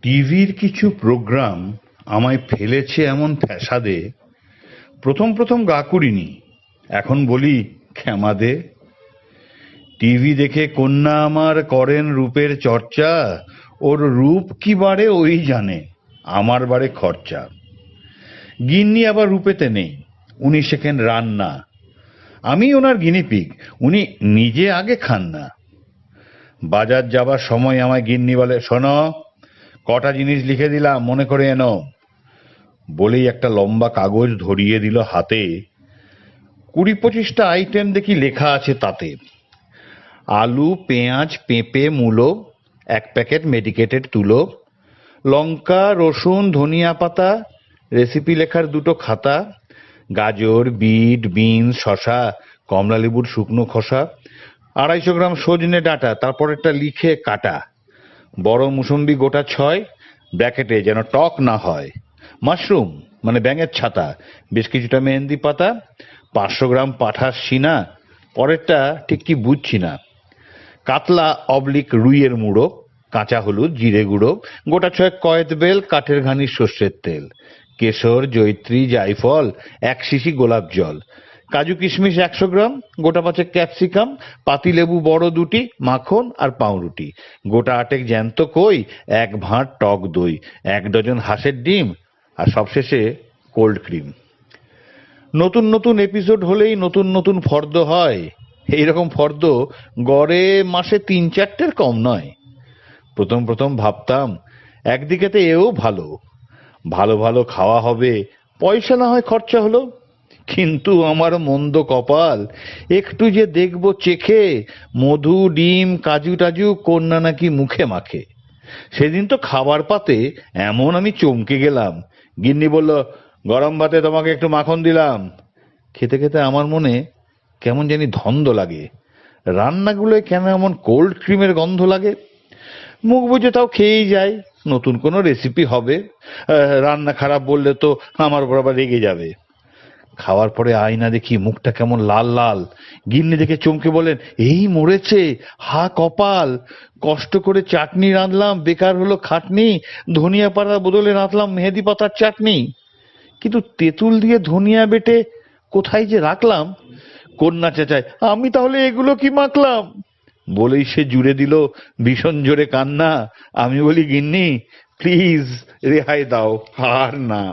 টিভির কিছু প্রোগ্রাম আমায় ফেলেছে এমন ফ্যাসাদে। প্রথম প্রথম গা করিনি, এখন বলি ক্ষমা দে। টিভি দেখে কন্যা আমার করেন রূপের চর্চা, ওর রূপ কি বাড়ে ওই জানে, আমার বাড়ে খরচা। গিন্নি আবার রূপেতে নেই, উনি শেখেন রান্না। আমি ওনার গিনিপিগ, উনি নিজে আগে খান না। বাজার যাবার সময় আমায় গিন্নি বলে, শোনো, কটা জিনিস লিখে দিলাম, মনে করে এনো। বলেই একটা লম্বা কাগজ ধরিয়ে দিল হাতে। 20-25টা আইটেম দেখি লেখা আছে তাতে। আলু, পেঁয়াজ, পেঁপে, মূলো, 1 প্যাকেট মেডিকেটেড তুলো, লঙ্কা, রসুন, ধনিয়া পাতা, রেসিপি লেখার 2টো খাতা, গাজর, বিট, বিনস, শশা, কমলা লেবুর শুকনো খোসা, 250 গ্রাম সজনে ডাঁটা, তারপরেরটা লিখে কাটা, বড় মুসম্বি গোটা 6, ব্র্যাকেটে যেন টক না হয়, মাশরুম মানে ব্যাঙের ছাতা, বেশ কিছুটা মেহেন্দি পাতা, 500 গ্রাম পাঠার শিনা, পরেরটা ঠিক কি বুঝছি না, কাতলা অবলিক রুইয়ের মুড়ো, কাঁচা হলুদ, জিরে গুঁড়ো, গোটা 6 কয়েদ বেল, কাঠের ঘানির সর্ষের তেল, কেশর, জয়িত্রী, জায়ফল, 1 শিশি গোলাপ জল, কাজু কিশমিশ 100 গ্রাম, গোটা 5 ক্যাপসিকাম, পাতিলেবু বড় 2টি, মাখন আর পাউরুটি, গোটা 8 জ্যান্ত কই, 1 ভাঁড় টক দই, 1 ডজন হাঁসের ডিম, আর সবশেষে কোল্ড ক্রিম। নতুন নতুন এপিসোড হলেই নতুন নতুন ফর্দ হয়। এইরকম ফর্দ গড়ে মাসে 3-4টের কম নয়। প্রথম প্রথম ভাবতাম একদিকেতে এও ভালো, ভালো ভালো খাওয়া হবে, পয়সা না হয় খরচা হলো। কিন্তু আমার মন্দ কপাল, একটু যে দেখবো চেখে মধু, ডিম, কাজু টাজু কন্যা নাকি মুখে মাখে। সেদিন তো খাবার পাতে এমন আমি চমকে গেলাম। গিন্নি বলল, গরম ভাতে তোমাকে একটু মাখন দিলাম। খেতে খেতে আমার মনে কেমন জানি ধন্দ লাগে। রান্নাগুলোয় কেন এমন কোল্ড ক্রিমের গন্ধ লাগে? মুখ বুঝে তাও খেয়েই যায়, নতুন কোনো রেসিপি হবে। রান্না খারাপ বললে তো আমার উপর আবার রেগে যাবে। খাওয়ার পরে আয়না দেখি মুখটা কেমন লাল লাল। গিন্নি দেখে চমকে বলেন, এই মরেছে, হা কপাল, কষ্ট করে চাটনি রাঁধলাম, বেকার হলো খাটনি, ধনিয়া পাতার বদলে রাঁধলাম মেহেদি পাতার চাটনি। কিন্তু তেঁতুল দিয়ে ধনিয়া বেটে কোথায় যে রাখলাম। কন্যা চেঁচায়, আমি তাহলে এগুলো কি মাখলাম? বলেই সে জুড়ে দিল ভীষণ জোরে কান্না। আমি বলি, গিন্নি প্লিজ রেহাই দাও, আর না।